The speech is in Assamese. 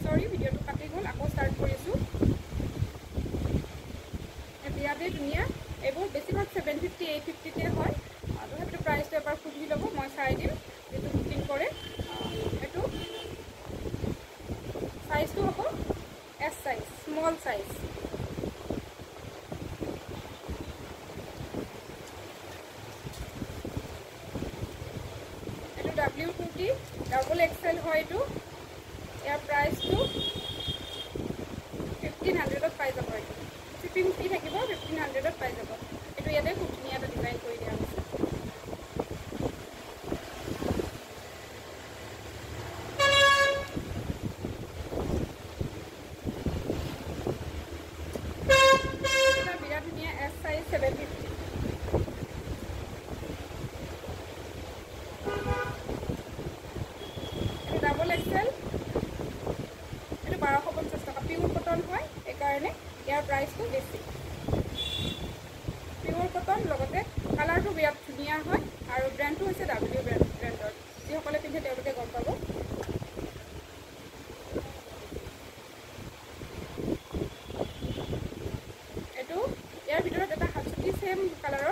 সৰি ভিডিঅ'টো কাটি গ'ল, আকৌ ষ্টাৰ্ট কৰিছোঁ। বিৰাটেই ধুনীয়া। এইবোৰ বেছিভাগ 750 850 হয়। তথাপিতো প্ৰাইচটো এবাৰ সুধি ল'ব, মই চাই দিম যিটো বুকিং কৰে। এইটো সাইজটো হ'ব এছ সাইজ, স্মল সাইজ। এইটো W2T ডাবল এক্সেল হয়। এইটো ইয়াৰ প্ৰাইচটো 1500 পাই যাব। এইটো শিপিং ফ্ৰী থাকিব, 1500 পাই যাব। এইটো ইয়াতে খুব ধুনীয়া এটা ডিজাইন কৰি দিয়া হৈছে। বিৰাট ধুনীয়া এছ সাইজ 750। এইটো ডাবল এক্সেল, এইটো 1250 টকা। পিয়ৰ কটন হয়, সেইকাৰণে ইয়াৰ প্ৰাইচটো বেছি। পিয়ৰ কটন, লগতে কালাৰটো বিৰাট ধুনীয়া হয় আৰু ব্ৰেণ্ডটো হৈছে W ব্ৰেণ্ডৰ। যিসকলে পিন্ধে তেওঁলোকে গম পাব। এইটো ইয়াৰ ভিতৰত এটা হাতচুটি চেম কালাৰৰ